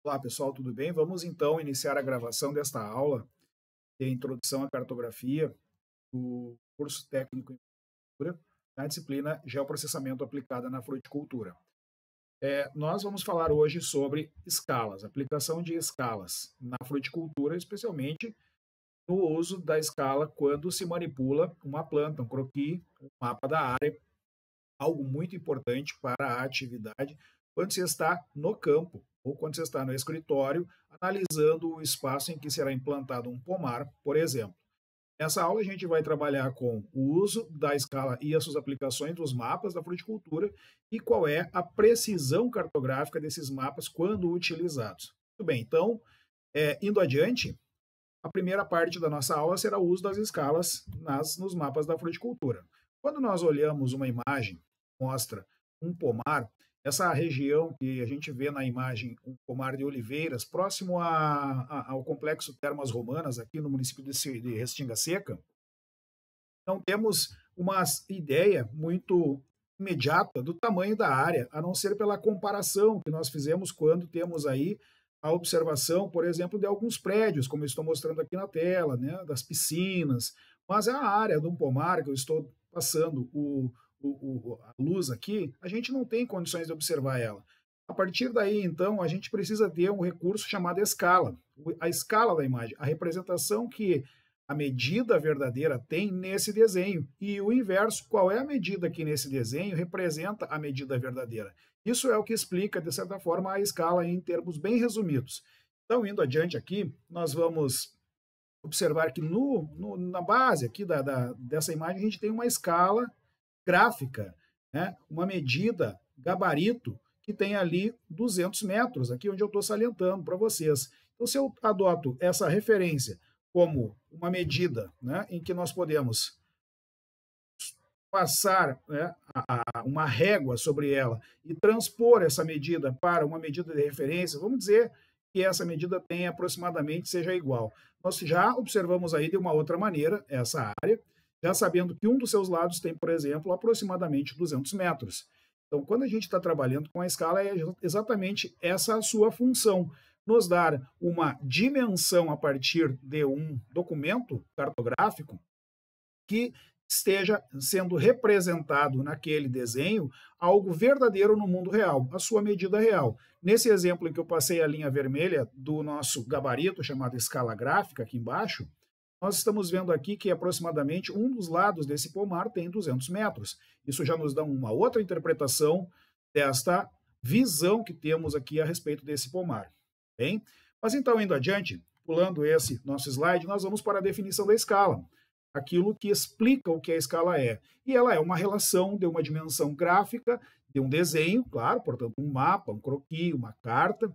Olá pessoal, tudo bem? Vamos então iniciar a gravação desta aula de Introdução à Cartografia do curso técnico em Agricultura, na disciplina Geoprocessamento aplicada na fruticultura. Nós vamos falar hoje sobre escalas, aplicação de escalas na fruticultura, especialmente no uso da escala quando se manipula uma planta, um croquis, um mapa da área, algo muito importante para a atividade quando se está no campo ou quando você está no escritório, analisando o espaço em que será implantado um pomar, por exemplo. Nessa aula, a gente vai trabalhar com o uso da escala e as suas aplicações dos mapas da fruticultura e qual é a precisão cartográfica desses mapas quando utilizados. Muito bem, então, indo adiante, a primeira parte da nossa aula será o uso das escalas nos mapas da fruticultura. Quando nós olhamos uma imagem que mostra um pomar, essa região que a gente vê na imagem, um pomar de oliveiras, próximo ao complexo Termas Romanas, aqui no município de Restinga Seca, não temos uma ideia muito imediata do tamanho da área, a não ser pela comparação que nós fizemos quando temos aí a observação, por exemplo, de alguns prédios, como eu estou mostrando aqui na tela, né, das piscinas, mas a área de um pomar que eu estou passando a luz aqui, a gente não tem condições de observar ela. A partir daí, então, a gente precisa ter um recurso chamado escala, a escala da imagem, a representação que a medida verdadeira tem nesse desenho, e o inverso, qual é a medida que nesse desenho representa a medida verdadeira. Isso é o que explica, de certa forma, a escala em termos bem resumidos. Então, indo adiante aqui, nós vamos observar que na base aqui dessa imagem a gente tem uma escala gráfica, né? Uma medida gabarito que tem ali 200 metros, aqui onde eu estou salientando para vocês. Então, se eu adoto essa referência como uma medida, né, em que nós podemos passar, né, uma régua sobre ela e transpor essa medida para uma medida de referência, vamos dizer que essa medida tenha aproximadamente seja igual. Nós já observamos aí de uma outra maneira essa área, já sabendo que um dos seus lados tem, por exemplo, aproximadamente 200 metros. Então, quando a gente está trabalhando com a escala, é exatamente essa a sua função, nos dar uma dimensão a partir de um documento cartográfico que esteja sendo representado naquele desenho algo verdadeiro no mundo real, a sua medida real. Nesse exemplo em que eu passei a linha vermelha do nosso gabarito, chamado escala gráfica, aqui embaixo, nós estamos vendo aqui que aproximadamente um dos lados desse pomar tem 200 metros. Isso já nos dá uma outra interpretação desta visão que temos aqui a respeito desse pomar. Bem? Mas então, indo adiante, pulando esse nosso slide, nós vamos para a definição da escala, aquilo que explica o que a escala é. E ela é uma relação de uma dimensão gráfica, de um desenho, claro, portanto, um mapa, um croquis, uma carta,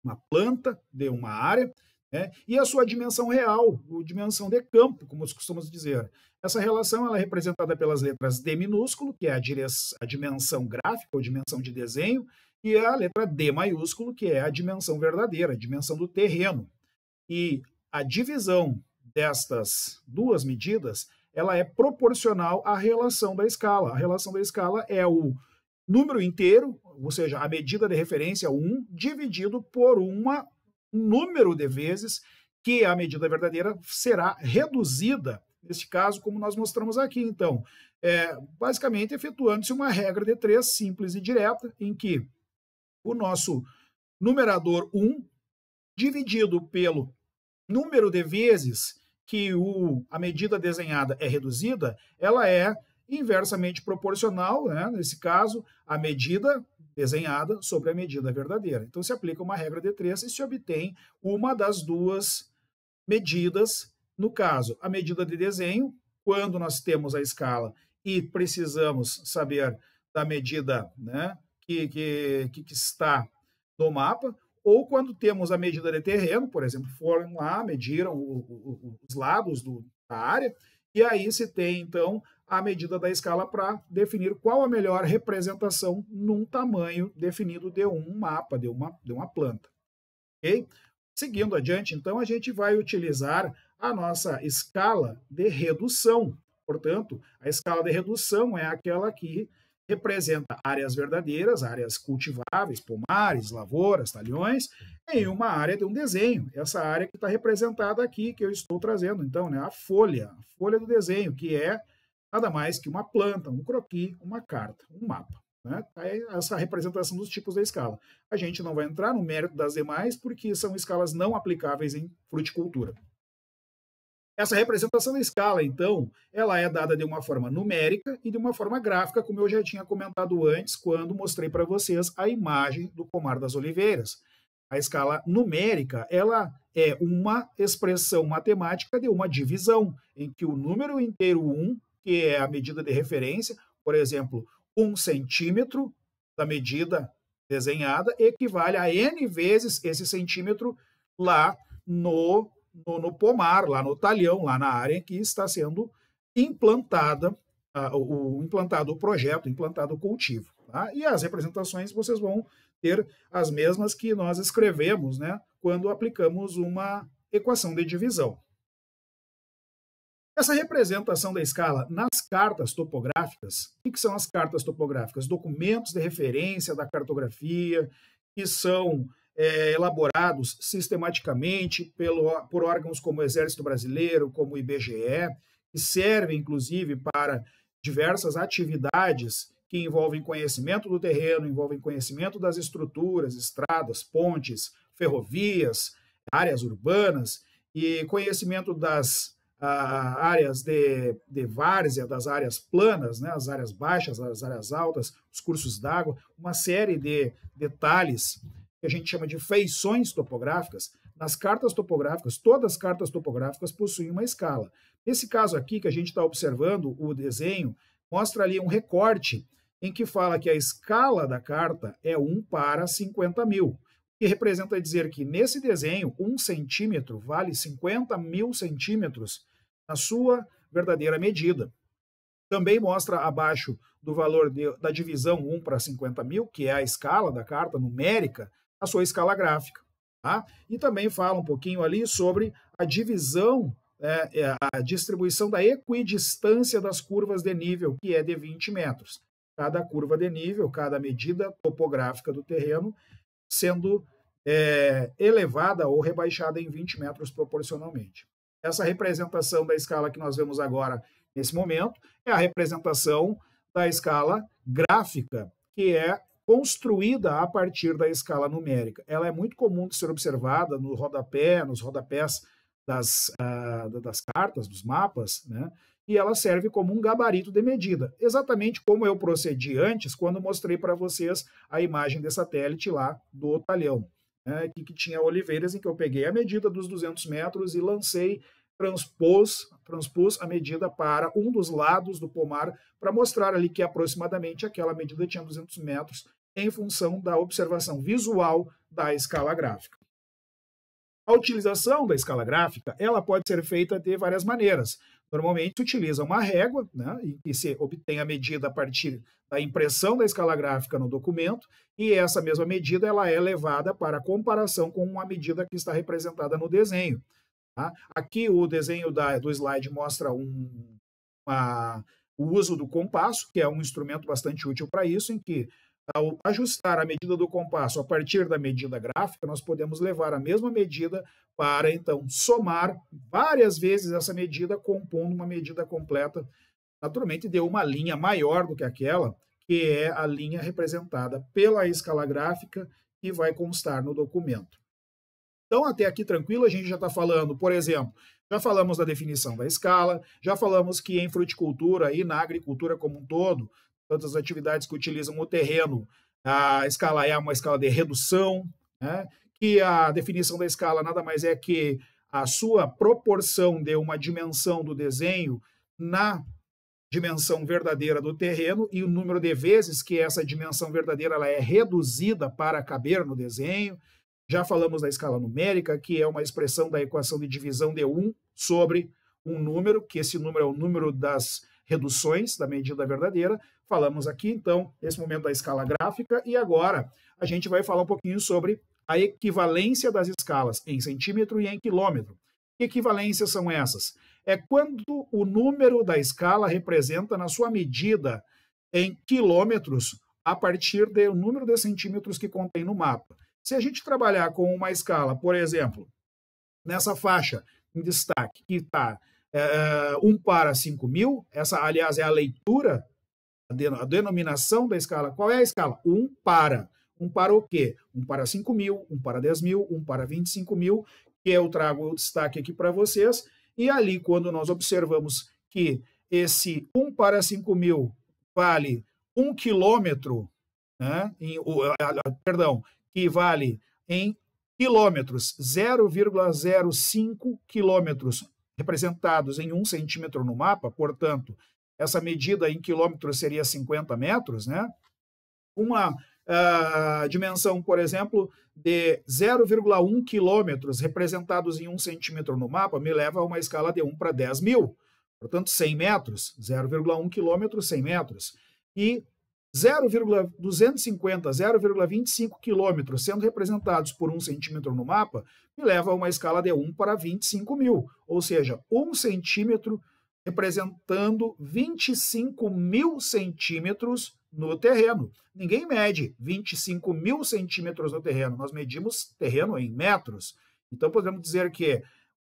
uma planta de uma área, e a sua dimensão real, a dimensão de campo, como costumamos dizer. Essa relação ela é representada pelas letras D minúsculo, que é a dimensão gráfica, ou dimensão de desenho, e a letra D maiúsculo, que é a dimensão verdadeira, a dimensão do terreno. E a divisão destas duas medidas ela é proporcional à relação da escala. A relação da escala é o número inteiro, ou seja, a medida de referência 1, dividido por um número de vezes que a medida verdadeira será reduzida, neste caso, como nós mostramos aqui. Então, basicamente, efetuando-se uma regra de 3 simples e direta, em que o nosso numerador 1, dividido pelo número de vezes que a medida desenhada é reduzida, ela é inversamente proporcional, né, nesse caso, a medida desenhada sobre a medida verdadeira. Então, se aplica uma regra de 3 e se obtém uma das duas medidas. No caso, a medida de desenho, quando nós temos a escala e precisamos saber da medida, né, que está no mapa, ou quando temos a medida de terreno, por exemplo, foram lá, mediram os lados da área, e aí se tem, então, a medida da escala para definir qual a melhor representação num tamanho definido de um mapa, de uma planta. Okay? Seguindo adiante, então, a gente vai utilizar a nossa escala de redução. Portanto, a escala de redução é aquela que representa áreas verdadeiras, áreas cultiváveis, pomares, lavouras, talhões, em uma área de um desenho. Essa área que está representada aqui, que eu estou trazendo, então, né, a folha do desenho, que é nada mais que uma planta, um croquis, uma carta, um mapa. Né? É essa representação dos tipos da escala. A gente não vai entrar no mérito das demais, porque são escalas não aplicáveis em fruticultura. Essa representação da escala, então, ela é dada de uma forma numérica e de uma forma gráfica, como eu já tinha comentado antes, quando mostrei para vocês a imagem do pomar das oliveiras. A escala numérica, ela é uma expressão matemática de uma divisão, em que o número inteiro 1, que é a medida de referência, por exemplo, 1 centímetro da medida desenhada, equivale a N vezes esse centímetro lá no pomar, lá no talhão, lá na área em que está sendo implantado o projeto, implantado o cultivo. Tá? E as representações vocês vão ter as mesmas que nós escrevemos, né, quando aplicamos uma equação de divisão. Essa representação da escala nas cartas topográficas, o que são as cartas topográficas? Documentos de referência da cartografia, que são elaborados sistematicamente por órgãos como o Exército Brasileiro, como o IBGE, que servem, inclusive, para diversas atividades que envolvem conhecimento do terreno, envolvem conhecimento das estruturas, estradas, pontes, ferrovias, áreas urbanas e conhecimento das áreas de várzea, das áreas planas, né, as áreas baixas, as áreas altas, os cursos d'água, uma série de detalhes que a gente chama de feições topográficas. Nas cartas topográficas, todas as cartas topográficas possuem uma escala. Nesse caso aqui que a gente está observando, o desenho mostra ali um recorte em que fala que a escala da carta é 1 para 50 mil, que representa dizer que nesse desenho 1 centímetro vale 50 mil centímetros na sua verdadeira medida. Também mostra abaixo do valor da divisão 1 para 50 mil, que é a escala da carta numérica, a sua escala gráfica. Tá? E também fala um pouquinho ali sobre a divisão, a distribuição da equidistância das curvas de nível, que é de 20 metros. Cada curva de nível, cada medida topográfica do terreno sendo elevada ou rebaixada em 20 metros proporcionalmente. Essa representação da escala que nós vemos agora, nesse momento, é a representação da escala gráfica, que é construída a partir da escala numérica. Ela é muito comum de ser observada no rodapé, nos rodapés das cartas, dos mapas, né? E ela serve como um gabarito de medida, exatamente como eu procedi antes, quando mostrei para vocês a imagem de satélite lá do talhão, né? que tinha oliveiras em que eu peguei a medida dos 200 metros e lancei, transpus a medida para um dos lados do pomar, para mostrar ali que aproximadamente aquela medida tinha 200 metros, em função da observação visual da escala gráfica. A utilização da escala gráfica, ela pode ser feita de várias maneiras. Normalmente se utiliza uma régua, né, em que se obtém a medida a partir da impressão da escala gráfica no documento, e essa mesma medida ela é levada para comparação com uma medida que está representada no desenho. Tá? Aqui o desenho do slide mostra o uso do compasso, que é um instrumento bastante útil para isso, em que ao ajustar a medida do compasso a partir da medida gráfica, nós podemos levar a mesma medida para, então, somar várias vezes essa medida, compondo uma medida completa, naturalmente de uma linha maior do que aquela, que é a linha representada pela escala gráfica que vai constar no documento. Então, até aqui tranquilo, a gente já está falando, por exemplo, já falamos da definição da escala, já falamos que em fruticultura e na agricultura como um todo, todas as atividades que utilizam o terreno, a escala é uma escala de redução, né? Que a definição da escala nada mais é que a sua proporção de uma dimensão do desenho na dimensão verdadeira do terreno e o número de vezes que essa dimensão verdadeira ela é reduzida para caber no desenho. Já falamos da escala numérica, que é uma expressão da equação de divisão de 1 sobre um número, que esse número é o número das reduções da medida verdadeira. Falamos aqui, então, nesse momento da escala gráfica, e agora a gente vai falar um pouquinho sobre a equivalência das escalas em centímetro e em quilômetro. Que equivalências são essas? É quando o número da escala representa, na sua medida em quilômetros a partir do número de centímetros que contém no mapa. Se a gente trabalhar com uma escala, por exemplo, nessa faixa em destaque, que está 1 para 5.000, essa, aliás, é a leitura, a denominação da escala. Qual é a escala? 1 para. 1 para o quê? 1 para 5.000, 1 para 10.000, 1 para 25.000, que eu trago o destaque aqui para vocês. E ali, quando nós observamos que esse 1 para 5.000 vale 1 quilômetro, né, que vale em quilômetros, 0,05 quilômetros representados em 1 centímetro no mapa, portanto, essa medida em quilômetros seria 50 metros, né? Uma dimensão, por exemplo, de 0,1 quilômetros representados em 1 centímetro no mapa me leva a uma escala de 1 para 10.000, portanto, 100 metros, 0,1 quilômetro, 100 metros. E 0,250, 0,25 quilômetros sendo representados por 1 centímetro no mapa, me leva a uma escala de 1 para 25.000, ou seja, 1 centímetro representando 25.000 centímetros no terreno. Ninguém mede 25.000 centímetros no terreno, nós medimos terreno em metros. Então, podemos dizer que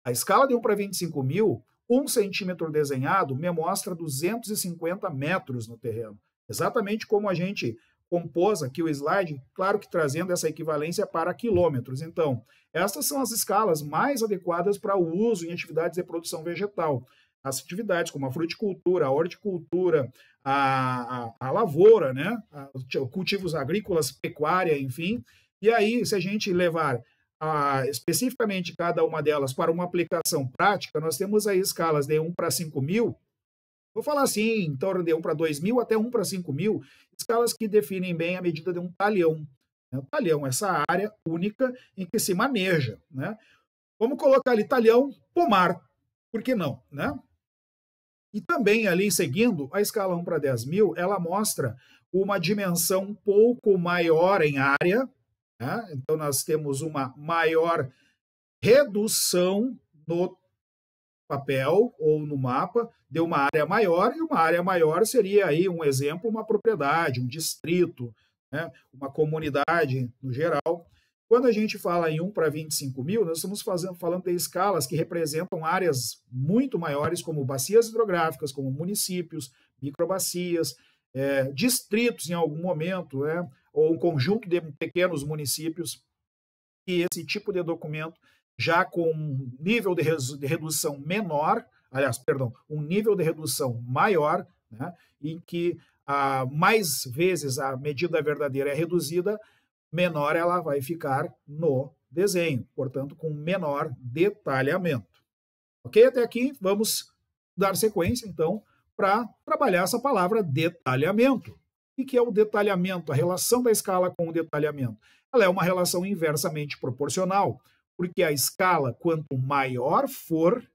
a escala de 1 para 25.000, 1 centímetro desenhado me mostra 250 metros no terreno. Exatamente como a gente compôs aqui o slide, claro que trazendo essa equivalência para quilômetros. Então, estas são as escalas mais adequadas para o uso em atividades de produção vegetal. As atividades como a fruticultura, a horticultura, a lavoura, né? Cultivos agrícolas, pecuária, enfim. E aí, se a gente levar especificamente cada uma delas para uma aplicação prática, nós temos aí escalas de 1 para 5.000, vou falar assim, em torno de 1 para 2.000 até 1 para 5.000, escalas que definem bem a medida de um talhão. O talhão é essa área única em que se maneja, né? Vamos colocar ali talhão, pomar, por que não, né? E também ali, seguindo, a escala 1 para 10.000, ela mostra uma dimensão um pouco maior em área, né? Então nós temos uma maior redução no papel ou no mapa de uma área maior, e uma área maior seria aí um exemplo, uma propriedade, um distrito, né? Uma comunidade no geral. Quando a gente fala em 1 para 25.000, nós estamos falando de escalas que representam áreas muito maiores, como bacias hidrográficas, como municípios, microbacias, distritos em algum momento, né? Ou um conjunto de pequenos municípios, e esse tipo de documento já com um nível de redução menor, aliás, perdão, um nível de redução maior, né, em que mais vezes a medida verdadeira é reduzida, menor ela vai ficar no desenho, portanto, com menor detalhamento. Ok? Até aqui, vamos dar sequência, então, para trabalhar essa palavra detalhamento. O que é o detalhamento? A relação da escala com o detalhamento. Ela é uma relação inversamente proporcional, porque a escala, quanto maior for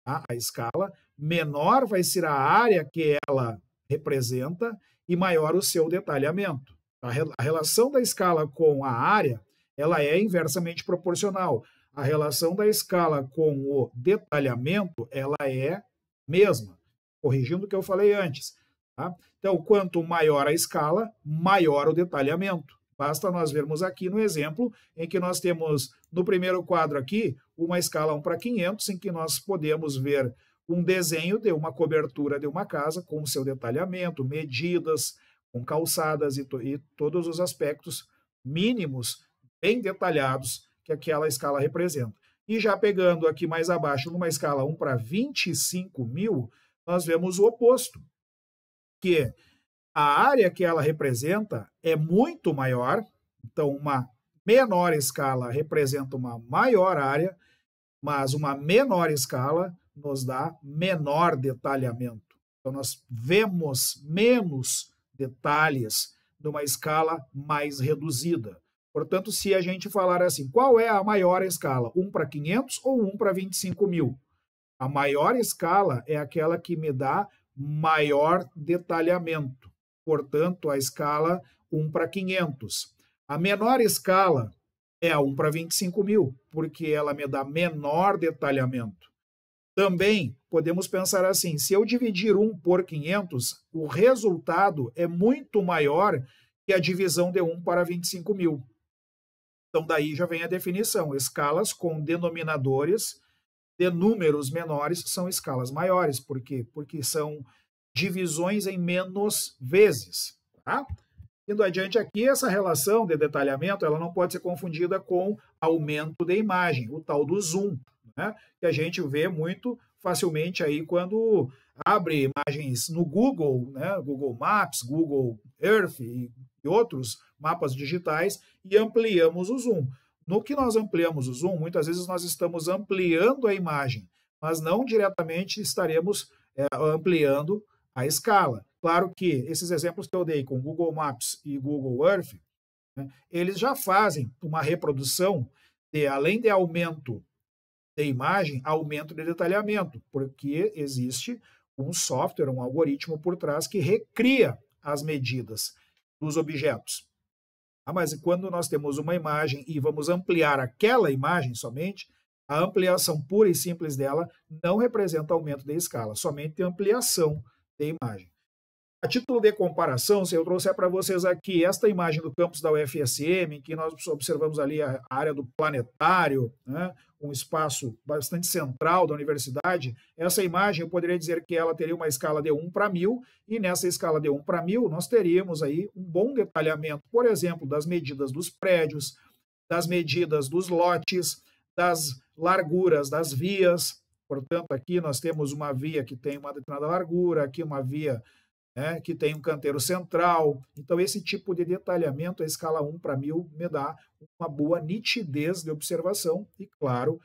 a escala, menor vai ser a área que ela representa e maior o seu detalhamento. A relação da escala com a área, ela é inversamente proporcional. A relação da escala com o detalhamento, ela é mesma, corrigindo o que eu falei antes. Tá? Então, quanto maior a escala, maior o detalhamento. Basta nós vermos aqui no exemplo em que nós temos, no primeiro quadro aqui, uma escala 1 para 500, em que nós podemos ver um desenho de uma cobertura de uma casa com seu detalhamento, medidas, com calçadas e todos os aspectos mínimos, bem detalhados, que aquela escala representa. E já pegando aqui mais abaixo, numa escala 1 para 25.000, nós vemos o oposto, que a área que ela representa é muito maior, então uma menor escala representa uma maior área, mas uma menor escala nos dá menor detalhamento. Então nós vemos menos detalhes numa escala mais reduzida. Portanto, se a gente falar assim, qual é a maior escala? 1 para 500 ou 1 para 25.000? A maior escala é aquela que me dá maior detalhamento. Portanto, a escala 1 para 500. A menor escala é a 1 para 25.000, porque ela me dá menor detalhamento. Também podemos pensar assim, se eu dividir 1 por 500, o resultado é muito maior que a divisão de 1 para 25.000. Então, daí já vem a definição, escalas com denominadores de números menores são escalas maiores. Por quê? Porque são divisões em menos vezes. Tá? Indo adiante aqui, essa relação de detalhamento ela não pode ser confundida com aumento de imagem, o tal do zoom, né? Que a gente vê muito facilmente aí quando abre imagens no Google, né? Google Maps, Google Earth e outros mapas digitais e ampliamos o zoom. No que nós ampliamos o zoom, muitas vezes nós estamos ampliando a imagem, mas não diretamente estaremos ampliando a escala. Claro que esses exemplos que eu dei com Google Maps e Google Earth, né, eles já fazem uma reprodução de, além de aumento de imagem, aumento de detalhamento, porque existe um software, um algoritmo por trás que recria as medidas dos objetos. Mas quando nós temos uma imagem e vamos ampliar aquela imagem somente, a ampliação pura e simples dela não representa aumento de escala, somente ampliação de imagem. A título de comparação, se eu trouxer para vocês aqui esta imagem do campus da UFSM, em que nós observamos ali a área do planetário, né, um espaço bastante central da universidade, essa imagem eu poderia dizer que ela teria uma escala de 1 para 1000, e nessa escala de 1 para 1000 nós teríamos aí um bom detalhamento, por exemplo, das medidas dos prédios, das medidas dos lotes, das larguras das vias. Portanto, aqui nós temos uma via que tem uma determinada largura, aqui uma via que tem um canteiro central. Então, esse tipo de detalhamento, a escala 1 para 1000, me dá uma boa nitidez de observação e, claro,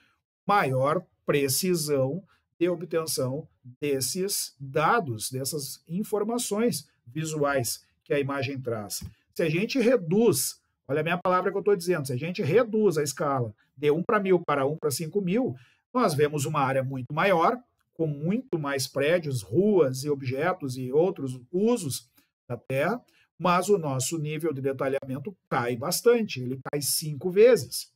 maior precisão de obtenção desses dados, dessas informações visuais que a imagem traz. Se a gente reduz, olha a minha palavra que eu estou dizendo, se a gente reduz a escala de 1 para 1000 para 1 para 5000, nós vemos uma área muito maior, com muito mais prédios, ruas e objetos e outros usos da Terra, mas o nosso nível de detalhamento cai bastante, ele cai 5 vezes.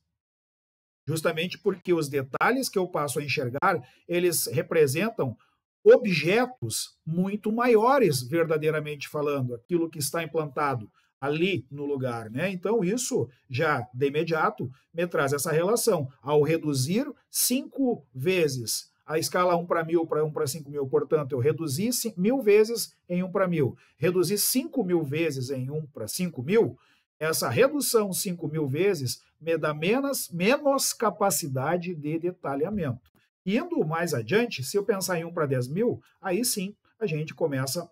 Justamente porque os detalhes que eu passo a enxergar, eles representam objetos muito maiores, verdadeiramente falando, aquilo que está implantado ali no lugar, né? Então, isso já, de imediato, me traz essa relação. Ao reduzir 5 vezes a escala 1 para 1000 para 1 para 5000, portanto, eu reduzi 1000 vezes em 1 para 1000, reduzi 5000 vezes em 1 para 5000, essa redução 5000 vezes me dá menos capacidade de detalhamento. Indo mais adiante, se eu pensar em 1 para 10.000, aí sim a gente começa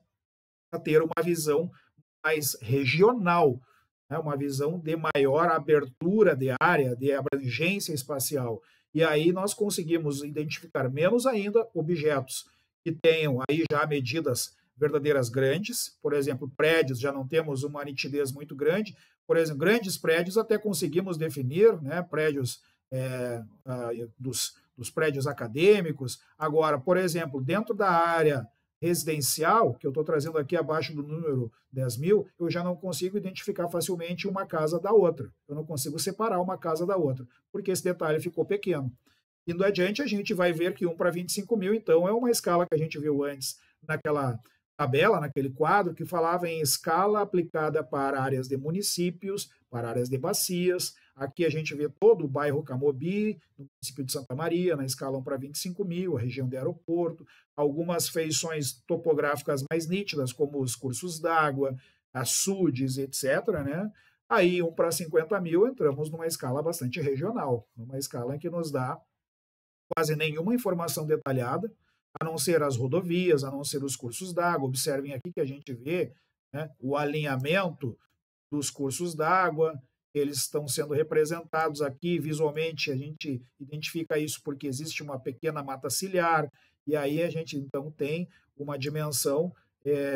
a ter uma visão mais regional, né? Uma visão de maior abertura de área, de abrangência espacial. E aí nós conseguimos identificar menos ainda objetos que tenham aí já medidas verdadeiras grandes. Por exemplo, prédios, já não temos uma nitidez muito grande. Por exemplo, grandes prédios até conseguimos definir, né, prédios dos prédios acadêmicos. Agora, por exemplo, dentro da área residencial, que eu estou trazendo aqui abaixo do número 10.000, eu já não consigo identificar facilmente uma casa da outra. Eu não consigo separar uma casa da outra, porque esse detalhe ficou pequeno. Indo adiante, a gente vai ver que 1 para 25.000, então, é uma escala que a gente viu antes naquela tabela, naquele quadro, que falava em escala aplicada para áreas de municípios, para áreas de bacias. Aqui a gente vê todo o bairro Camobi, no município de Santa Maria, na escala 1 para 25.000, a região de aeroporto, algumas feições topográficas mais nítidas, como os cursos d'água, açudes, etc., né? Aí, 1 para 50.000, entramos numa escala bastante regional, numa escala em que nos dá quase nenhuma informação detalhada, a não ser as rodovias, a não ser os cursos d'água. Observem aqui que a gente vê, né, o alinhamento dos cursos d'água, eles estão sendo representados aqui visualmente, a gente identifica isso porque existe uma pequena mata ciliar, e aí a gente então tem uma dimensão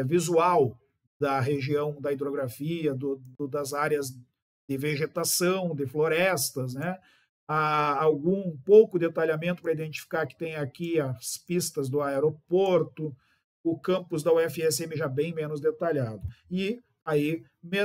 visual da região da hidrografia, das áreas de vegetação, de florestas, né? Há algum pouco detalhamento para identificar que tem aqui as pistas do aeroporto, o campus da UFSM já bem menos detalhado. E aí,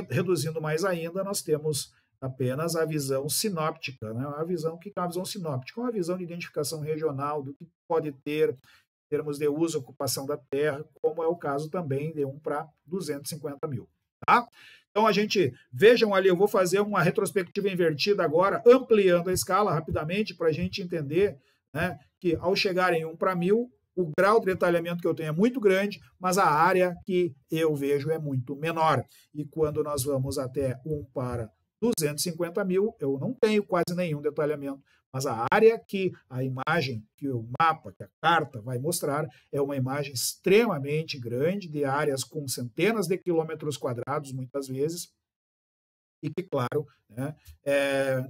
reduzindo mais ainda, nós temos apenas a visão sinóptica, né? A visão, o que é uma visão sinóptica? Uma visão de identificação regional do que pode ter em termos de uso e ocupação da terra, como é o caso também de 1 para 250 mil. Tá? Então, vejam ali, eu vou fazer uma retrospectiva invertida agora, ampliando a escala rapidamente para a gente entender, né, que ao chegar em 1 para 1000, o grau de detalhamento que eu tenho é muito grande, mas a área que eu vejo é muito menor. E quando nós vamos até 1 para 250 mil, eu não tenho quase nenhum detalhamento, mas a área que a imagem, que o mapa, que a carta vai mostrar, é uma imagem extremamente grande, de áreas com centenas de quilômetros quadrados, muitas vezes, e que, claro, né,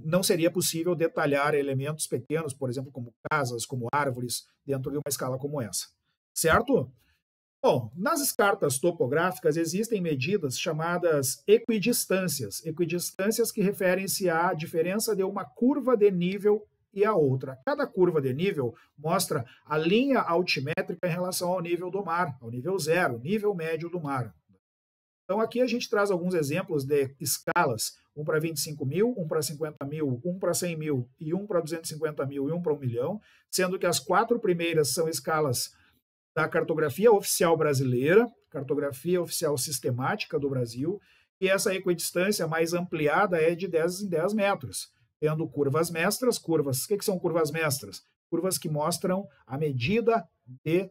não seria possível detalhar elementos pequenos, por exemplo, como casas, como árvores, dentro de uma escala como essa. Certo? Bom, nas cartas topográficas existem medidas chamadas equidistâncias. Equidistâncias que referem-se à diferença de uma curva de nível e a outra. Cada curva de nível mostra a linha altimétrica em relação ao nível do mar, ao nível zero, nível médio do mar. Então, aqui a gente traz alguns exemplos de escalas, 1 para 25 mil, 1 para 50 mil, 1 para 100 mil, e 1 para 250 mil e 1 para 1 milhão, sendo que as 4 primeiras são escalas da cartografia oficial brasileira, cartografia oficial sistemática do Brasil, e essa equidistância mais ampliada é de 10 em 10 metros, tendo curvas mestras. Curvas, o que são curvas mestras? Curvas que mostram a medida de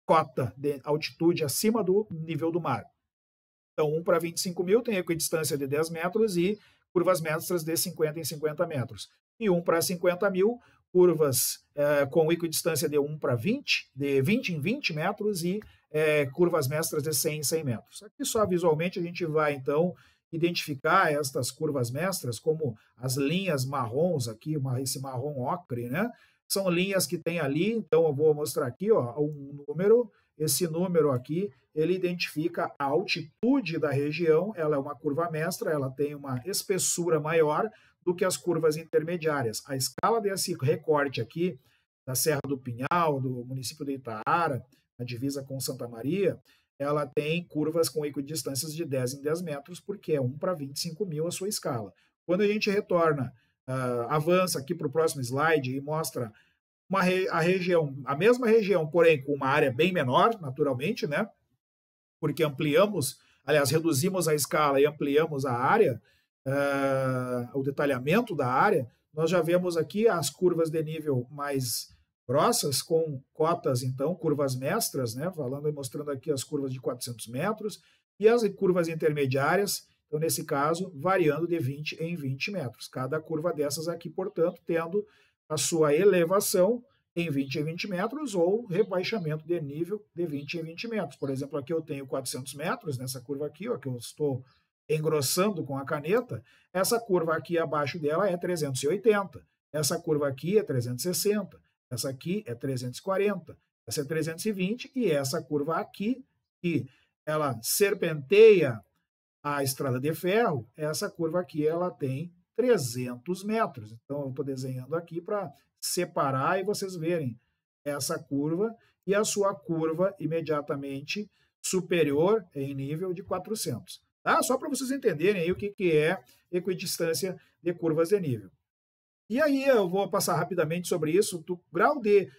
cota de altitude acima do nível do mar. Então, 1 para 25 mil tem equidistância de 10 metros e curvas mestras de 50 em 50 metros. E 1 para 50 mil, curvas com equidistância de 1 para 20, de 20 em 20 metros e curvas mestras de 100 em 100 metros. Aqui só visualmente a gente vai, então, identificar estas curvas mestras como as linhas marrons aqui, esse marrom ocre, né? São linhas que tem ali, então eu vou mostrar aqui, ó, um número. Esse número aqui, ele identifica a altitude da região, ela é uma curva mestra, ela tem uma espessura maior do que as curvas intermediárias. A escala desse recorte aqui, da Serra do Pinhal, do município de Itaara, na divisa com Santa Maria, ela tem curvas com equidistâncias de 10 em 10 metros, porque é 1 para 25 mil a sua escala. Quando a gente retorna, avança aqui para o próximo slide e mostra a mesma região, porém com uma área bem menor, naturalmente, né? Porque reduzimos a escala e ampliamos a área, o detalhamento da área, nós já vemos aqui as curvas de nível mais grossas, com cotas, então, curvas mestras, né? Falando e mostrando aqui as curvas de 400 metros, e as curvas intermediárias, então, nesse caso, variando de 20 em 20 metros. Cada curva dessas aqui, portanto, tendo a sua elevação em 20 em 20 metros ou rebaixamento de nível de 20 em 20 metros. Por exemplo, aqui eu tenho 400 metros, nessa curva aqui, ó, que eu estou engrossando com a caneta, essa curva aqui abaixo dela é 380, essa curva aqui é 360, essa aqui é 340, essa é 320 e essa curva aqui, que ela serpenteia a estrada de ferro, essa curva aqui ela tem 300 metros. Então, eu estou desenhando aqui para separar e vocês verem essa curva e a sua curva imediatamente superior em nível de 400. Tá? Só para vocês entenderem aí o que é equidistância de curvas de nível. E aí eu vou passar rapidamente sobre isso, do grau de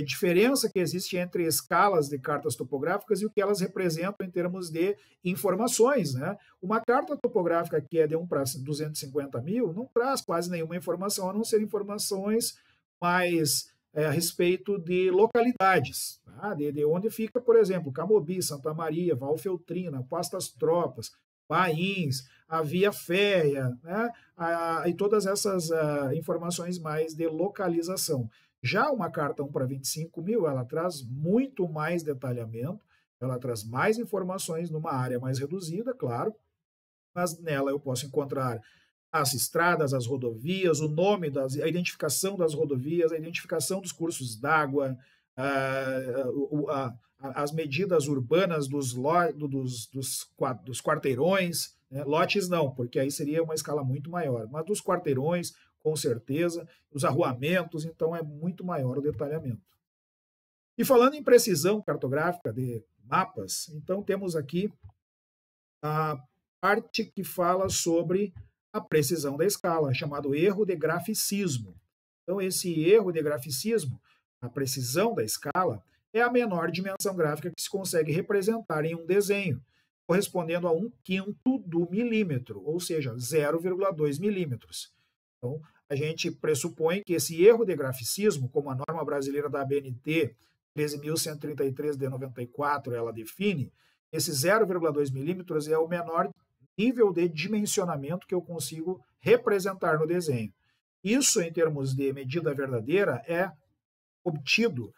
diferença que existe entre escalas de cartas topográficas e o que elas representam em termos de informações, né? Uma carta topográfica que é de 1 para 250 mil não traz quase nenhuma informação, a não ser informações mais a respeito de localidades, tá? De onde fica, por exemplo, Camobi, Santa Maria, Valfeltrina, Pastas Tropas, Pains, a Via Férrea, né? E todas essas informações mais de localização. Já uma carta 1 para 25 mil, ela traz muito mais detalhamento, ela traz mais informações numa área mais reduzida, claro, mas nela eu posso encontrar as estradas, as rodovias, o nome, a identificação das rodovias, a identificação dos cursos d'água, as medidas urbanas dos quarteirões, né? Lotes não, porque aí seria uma escala muito maior, mas dos quarteirões, com certeza, os arruamentos, então é muito maior o detalhamento. E falando em precisão cartográfica de mapas, então temos aqui a parte que fala sobre a precisão da escala, chamado erro de graficismo. Então, esse erro de graficismo, a precisão da escala, é a menor dimensão gráfica que se consegue representar em um desenho, correspondendo a 1/5 do milímetro, ou seja, 0,2 milímetros. Então, a gente pressupõe que esse erro de graficismo, como a norma brasileira da ABNT 13.133 de 94 ela define, esse 0,2 milímetros é o menor nível de dimensionamento que eu consigo representar no desenho. Isso, em termos de medida verdadeira, é obtido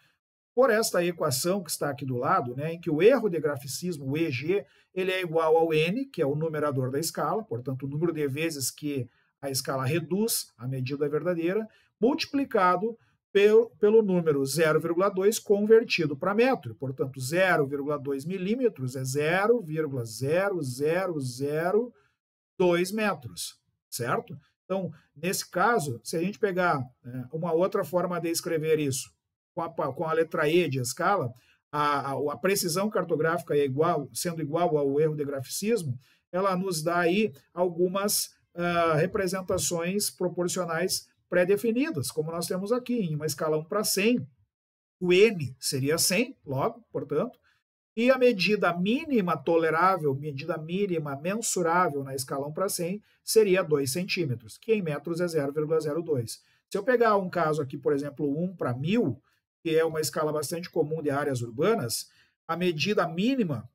por esta equação que está aqui do lado, né, em que o erro de graficismo, o EG, ele é igual ao n, que é o numerador da escala, portanto, o número de vezes que a escala reduz a medida verdadeira, multiplicado pelo número 0,2 convertido para metro. Portanto, 0,2 milímetros é 0,0002 metros, certo? Então, nesse caso, se a gente pegar uma outra forma de escrever isso, com a letra E de escala, a precisão cartográfica é igual, sendo igual ao erro de graficismo, ela nos dá aí algumas representações proporcionais pré-definidas, como nós temos aqui, em uma escala 1 para 100, o n seria 100, logo, portanto, e a medida mínima tolerável, medida mínima mensurável na escala 1 para 100, seria 2 centímetros, que em metros é 0,02. Se eu pegar um caso aqui, por exemplo, 1 para 1000, que é uma escala bastante comum de áreas urbanas, a medida mínima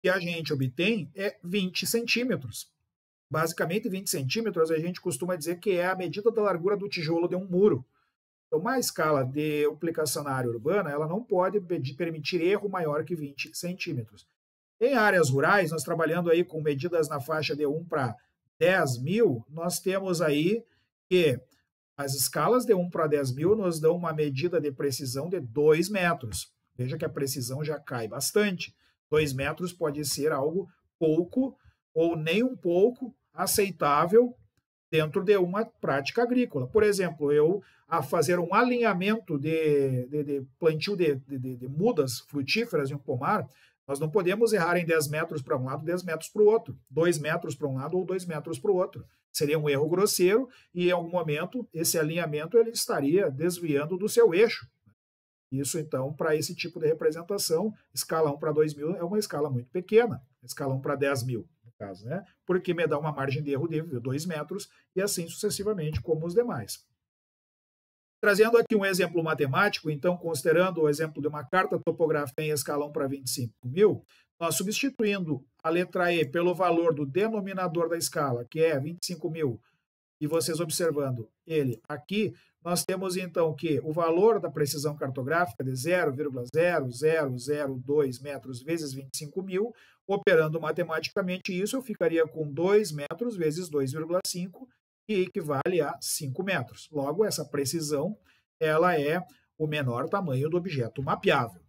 que a gente obtém é 20 centímetros. Basicamente, 20 centímetros a gente costuma dizer que é a medida da largura do tijolo de um muro. Então, uma escala de aplicação na área urbana, ela não pode permitir erro maior que 20 centímetros. Em áreas rurais, nós trabalhando aí com medidas na faixa de 1 para 10.000, nós temos aí que as escalas de 1 para 10.000 nos dão uma medida de precisão de 2 metros. Veja que a precisão já cai bastante. 2 metros pode ser algo pouco ou nem um pouco aceitável dentro de uma prática agrícola. Por exemplo, eu a fazer um alinhamento de plantio de mudas frutíferas em um pomar, nós não podemos errar em 10 metros para um lado, 10 metros para o outro, 2 metros para um lado ou 2 metros para o outro. Seria um erro grosseiro e, em algum momento, esse alinhamento ele estaria desviando do seu eixo. Isso, então, para esse tipo de representação, escala 1 para 2.000 é uma escala muito pequena, escala 1 para 10.000, no caso, né? Porque me dá uma margem de erro de 2 metros e assim sucessivamente como os demais. Trazendo aqui um exemplo matemático, então, considerando o exemplo de uma carta topográfica em escala 1 para 25.000, nós substituindo a letra E pelo valor do denominador da escala, que é 25.000, e vocês observando ele aqui, nós temos então que o valor da precisão cartográfica de 0,0002 metros vezes 25.000, operando matematicamente isso, eu ficaria com 2 metros vezes 2,5, que equivale a 5 metros. Logo, essa precisão ela é o menor tamanho do objeto mapeável.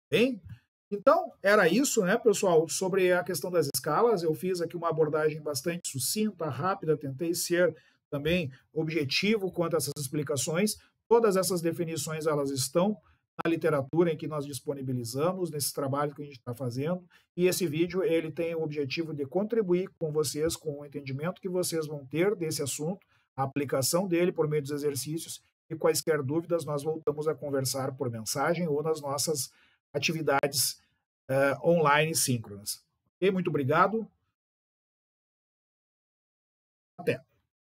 Bem? Então, era isso, né, pessoal, sobre a questão das escalas. Eu fiz aqui uma abordagem bastante sucinta, rápida, tentei ser também objetivo quanto a essas explicações. Todas essas definições elas estão na literatura em que nós disponibilizamos, nesse trabalho que a gente está fazendo, e esse vídeo ele tem o objetivo de contribuir com vocês, com o entendimento que vocês vão ter desse assunto, a aplicação dele por meio dos exercícios, e quaisquer dúvidas nós voltamos a conversar por mensagem ou nas nossas atividades online síncronas. Ok? Muito obrigado. Até.